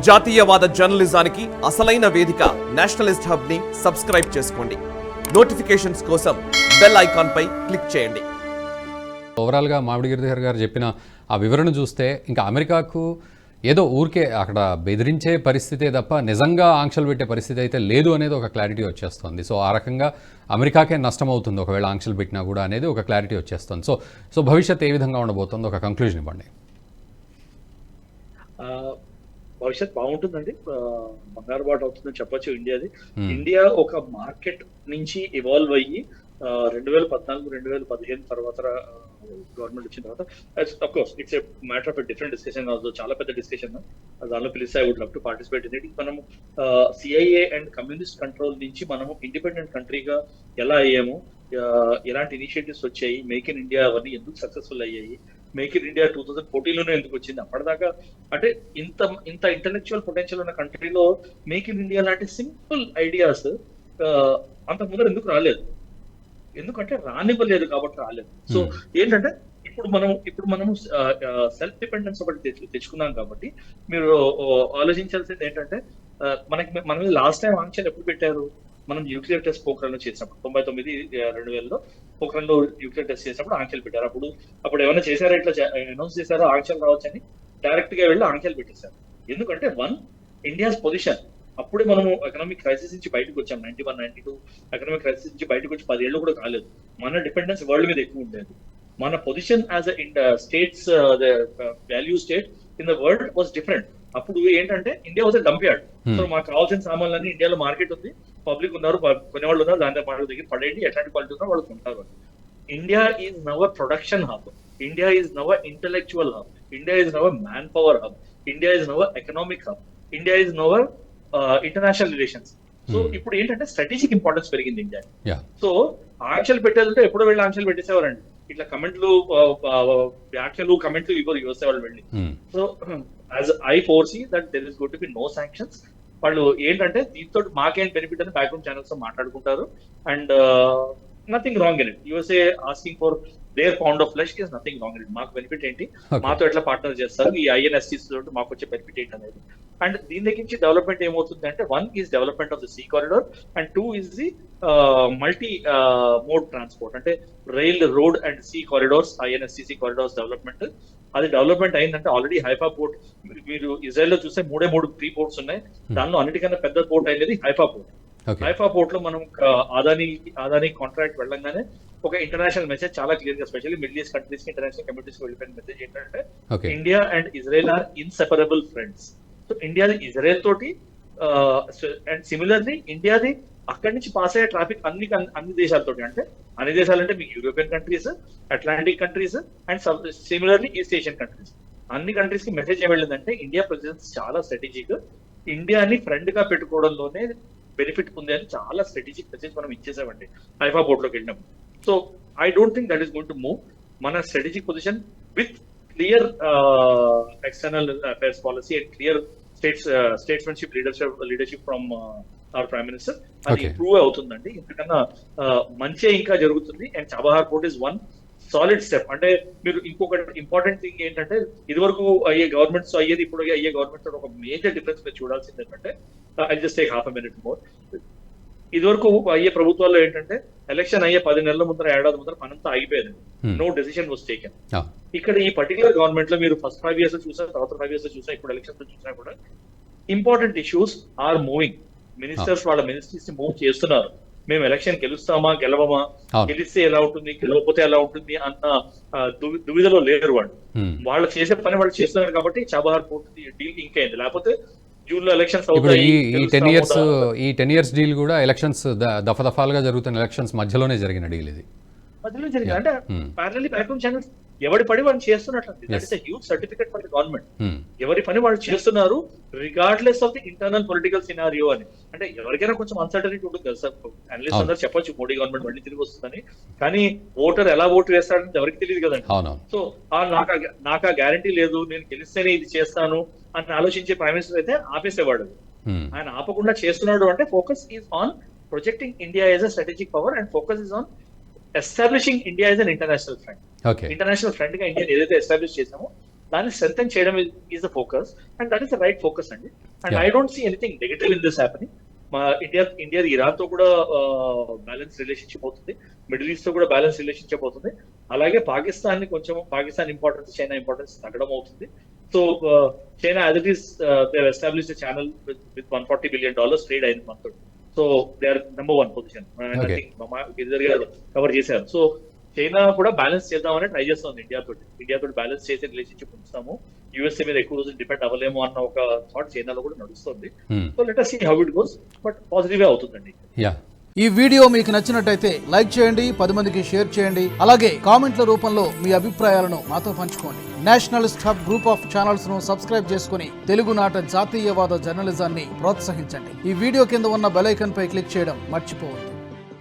జాతీయవాద జర్నలిజానికి అసలైన వేదిక నేషనలిస్ట్ హబ్ ని సబ్స్క్రైబ్ చేసుకోండి. నోటిఫికేషన్స్ కోసం బెల్ ఐకాన్ పై క్లిక్ చేయండి. ఓవరాల్గా మామిడి గిరిధర్ గారు చెప్పిన ఆ వివరణ చూస్తే ఇంకా అమెరికాకు ఏదో ఊరికే అక్కడ బెదిరించే పరిస్థితే తప్ప నిజంగా ఆంక్షలు పెట్టే పరిస్థితి అయితే లేదు అనేది ఒక క్లారిటీ వచ్చేస్తుంది. సో ఆ రకంగా అమెరికాకే నష్టం అవుతుంది ఒకవేళ ఆంక్షలు పెట్టినా కూడా అనేది ఒక క్లారిటీ వచ్చేస్తుంది. సో భవిష్యత్ ఏ విధంగా ఉండబోతుంది, ఒక కంక్లూజన్ ఇవ్వండి. భవిష్యత్ బాగుంటుందండి, బంగారు బాట అవుతుందని చెప్పొచ్చు. ఇండియా ఒక మార్కెట్ నుంచి ఇవాల్వ్ అయ్యి 2014-2015 తర్వాత గవర్నమెంట్ వచ్చిన తర్వాత of course it's a matter of different discussion, చాలా పెద్ద డిస్కషన్. దానిలో పిలిస్తే I would love to participate in it. మనము సిఐఏ అండ్ కమ్యూనిస్ట్ కంట్రోల్ నుంచి మనము ఇండిపెండెంట్ కంట్రీగా ఎలా అయ్యాము, ఎలాంటి ఇనిషియేటివ్స్ వచ్చాయి, మేక్ ఇన్ ఇండియా అవన్నీ ఎందుకు సక్సెస్ఫుల్ అయ్యాయి, మేక్ ఇన్ ఇండియా 2014లోనే ఎందుకు వచ్చింది, అప్పటిదాకా అంటే ఇంత ఇంటలెక్చువల్ పొటెన్షియల్ ఉన్న కంట్రీలో మేక్ ఇన్ ఇండియా లాంటి సింపుల్ ఐడియాస్ అంత ముందర ఎందుకు రాలేదు, ఎందుకంటే రానివ్వలేదు కాబట్టి రాలేదు. సో ఏంటంటే ఇప్పుడు మనము సెల్ఫ్ డిపెండెన్స్ ఒకటి తెచ్చుకున్నాం కాబట్టి మీరు ఆలోచించాల్సింది ఏంటంటే మన లాస్ట్ టైం ఆంక్షలు ఎప్పుడు పెట్టారు, మనం న్యూక్లియర్ టెస్ట్ పోఖ్రాన్లో చేసినప్పుడు 99-2000లో పోఖ్రాన్లో న్యూక్లియర్ టెస్ట్ చేసినప్పుడు ఆంక్షలు పెట్టారు. అప్పుడు ఏమైనా చేశారో, ఇట్లా అనౌన్స్ చేశారో ఆంక్షలు రావచ్చని డైరెక్ట్ గా వెళ్ళి ఆంక్షలు పెట్టేశారు. ఎందుకంటే ఇండియాస్ పొజిషన్ అప్పుడే మనము ఎకనామిక్ క్రైసిస్ నుంచి బయటకు వచ్చాం. 91-92 ఎకనామిక్ క్రైసిస్ నుంచి బయటకు వచ్చి 10 ఏళ్ళు కూడా కాలేదు. మన డిపెండెన్స్ వరల్డ్ మీద ఎక్కువ ఉండేది. మన position as states value state in the world was different. అప్పుడు ఏంటంటే India was dump yard. So మాకు కావాల్సిన సామాన్లన్నీ ఇండియాలో మార్కెట్ ఉంది, పబ్లిక్ ఉన్నారు, కొనేవాళ్ళు ఉన్నారు, దాని వాళ్ళ దగ్గర పడేయండి, ఎట్లాంటి క్వాలిటీ ఉన్నా వాళ్ళు కొంటారు. India is now production hub, India is now intellectual hub, India is now man power hub, India is now economic hub, India is now international relations. So ఇప్పుడు ఏంటంటే స్ట్రాటజిక్ ఇంపార్టెన్స్ పెరిగింది ఇండియా. సో ఆంక్షలు పెట్టేదంటే ఎప్పుడో వెళ్ళి ఆంక్షలు పెట్టేసేవారండి, ఇట్లా వ్యాఖ్యలు కమెంట్లు ఇవ్వరు యువసేవాళ్ళు వెళ్ళి. So as I foresee that there is going to be no sanctions. వాళ్ళు ఏంటంటే దీంతో మాకేం బెనిఫిట్ అని బ్యాక్గ్రౌండ్ ఛానల్స్ తో మాట్లాడుకుంటారు. And nothing wrong in it. USA asking for their pound of flesh is nothing wrong in it. మాకు benefit ఏంటి, మాతో ఎట్లా పార్ట్నర్ చేస్తారు, ఈ ఐఎన్ఎస్టీస్ తోటి మాకు వచ్చే బెనిఫిట్ ఏంటి అనేది. అండ్ దీని దగ్గర నుంచి డెవలప్మెంట్ ఏమవుతుంది అంటే 1 is development of the sea corridor and 2 is the multi mode transport, అంటే rail, road and sea corridors, INSTC corridors development. అది డెవలప్మెంట్ అయిందంటే ఆల్రెడీ హైఫా పోర్ట్, మీరు ఇజ్రాయెల్ లో చూస్తే 3 ప్రీ పోర్ట్స్ ఉన్నాయి. దానిలో అన్నిటికన్నా పెద్ద పోర్ట్ అయినది హైఫా పోర్ట్. హైఫా పోర్ట్ లో మనం అదానీ కాంట్రాక్ట్ వెళ్ళంగానే ఒక ఇంటర్నేషనల్ మెసేజ్ చాలా క్లియర్ గా, స్పెషల్లీ మిడిల్ ఈస్ట్ కంట్రీస్ కి, ఇంటర్నేషనల్ కమ్యూనిటీస్ కి వెళ్ళిపోయిన మెసేజ్ ఏంటంటే India and Israel are inseparable friends. So ఇండియాది ఇజ్రాయెల్ తోటి అండ్ సిమిలర్లీ ఇండియాది అక్కడి నుంచి పాస్ అయ్యే ట్రాఫిక్ అన్ని దేశాలతోటి, అంటే అన్ని దేశాలంటే మీకు European countries, Atlantic countries and similarly east Asian countries, అన్ని కంట్రీస్ కి మెసేజ్ ఏం వెళ్ళిందంటే ఇండియా ప్రెసిడెన్స్ చాలా స్ట్రాటజిక్, ఇండియాని ఫ్రెండ్ గా పెట్టుకోవడంలోనే బెనిఫిట్ ఉంది అని చాలా స్ట్రాటజిక్ మెసేజ్ మనం ఇచ్చేసామండి హైఫా పోర్ట్ లోకి వెళ్ళినప్పుడు. So I don't think that is going to move. మన strategic position with clear external affairs policy and clear statesmanship leadership from our prime minister, అది ఇంప్రూవ్ అవుతుందండి. ఇంతకన్నా మంచి ఇంకా జరుగుతుంది. And Chabahar port is 1 solid step. అంటే మీరు ఇంకొకటి ఇంపార్టెంట్ థింగ్ ఏంటంటే, ఇదివరకు అయ్యే గవర్నమెంట్స్ అయ్యేది ఇప్పుడు అయ్యే గవర్నమెంట్ ఒక మేజర్ డిఫరెన్స్ మీరు చూడాల్సింది ఏంటంటే, I just take half a minute more. ఇదివరకు అయ్యే ప్రభుత్వాల్లో ఏంటంటే ఎలక్షన్ అయ్యే 10 నెలల ముందర, ఏడాది ముందర పనంతా అయిపోయేది, నో డెసిషన్ వాస్ టేకెన్. ఇక్కడ ఈ పర్టికులర్ గవర్నమెంట్ లో మీరు ఫస్ట్ 5 years చూసా, తర్వాత 5 years చూసా, ఇప్పుడు ఎలక్షన్స్ చూసినా కూడా important issues are moving. Ministers వాళ్ళ మినిస్ట్రీస్ ని మూవ్ చేస్తున్నారు. మేము ఎలక్షన్ గెలుస్తామా గెలవమా, గెలిస్తే ఎలా ఉంటుంది, గెలవకపోతే ఎలా ఉంటుంది అన్న దువిధలో లేరు వాళ్ళు. వాళ్ళు చేసే పని వాళ్ళు చేస్తున్నారు కాబట్టి చాబహార్ పోర్ట్ డీల్ ఇంకా అయింది. లేకపోతే జూన్ లో ఎలక్షన్స్ అవుతాయి. ఈ 10 years డీల్ కూడా ఎలక్షన్స్ దఫాలుగా జరుగుతున్న ఎలక్షన్స్ మధ్యలోనే జరిగిన డీల్ ఇది. మధ్యలో జరిగింది అంటే ప్యారలల్లీ బ్యాక్గ్రౌండ్ ఛానల్స్ ఎవరి పని వాళ్ళు చేస్తున్నట్లు. That is a huge certificate for the government. ఎవరి పని వాళ్ళు చేస్తున్నారు regardless of the internal political scenario అని. అంటే ఎవరికైనా కొంచెం అన్సర్టనిటీ ఉంటుంది కదా సార్. అనలిస్ట్ అందరూ చెప్పొచ్చు మోడీ గవర్నమెంట్ మళ్ళీ తిరిగి వస్తుందని, కానీ ఓటర్ ఎలా ఓటు వేస్తాడని ఎవరికి తెలియదు కదండి. సో నాకు ఆ గ్యారంటీ లేదు, నేను గెలిస్తేనే ఇది చేస్తాను అని ఆలోచించే ప్రైమ్ మినిస్టర్ అయితే ఆపేసేవాడు. ఆయన ఆపకుండా చేస్తున్నాడు అంటే focus is on projecting India as a strategic power and focus is on establishing India as an international friend. International friend గా ఇండియా ఏదైతే ఎస్టాబ్లిష్ చేసామో దాన్ని స్ట్రెంథెన్ చేయడం is the focus, and that is the right focus అండి. And I don't see anything negative in this happening. మా India Iran తో కూడా balance relationship అవుతుంది, మిడిల్ ఈస్ట్ తో కూడా బ్యాలెన్స్ రిలేషన్షిప్ అవుతుంది. అలాగే పాకిస్తాన్ ఇంపార్టెన్స్, చైనా ఇంపార్టెన్స్ తగ్గడం అవుతుంది. So China as it is they established channel with $140 billion trade అయింది మనతో. So they are number 1 position Giridhar garu cover చేశారు. సో చైనా కూడా బ్యాలెన్స్ చేద్దామని ట్రై చేస్తుంది ఇండియాతో బ్యాలెన్స్ చేసే రిలేషన్షిప్ ఉంచుతాము, యూఎస్ఏ మీద ఎక్కువ రోజులు డిపెండ్ అవ్వలేము అన్న ఒక థాట్ చైనాలో కూడా నడుస్తుంది. So let us see how it goes, but positive అవుతుందండి. ఈ వీడియో మీకు నచ్చినట్టయితే లైక్ చేయండి, 10 మందికి షేర్ చేయండి. అలాగే కామెంట్ల రూపంలో మీ అభిప్రాయాలను మాతో పంచుకోండి. Nationalist hub group of channels ను సబ్స్క్రైబ్ చేసుకుని తెలుగునాట జాతీయవాద జర్నలిజాన్ని ప్రోత్సహించండి. ఈ వీడియో కింద ఉన్న బెల్ ఐకాన్ పై క్లిక్ చేయడం మర్చిపోవద్దు.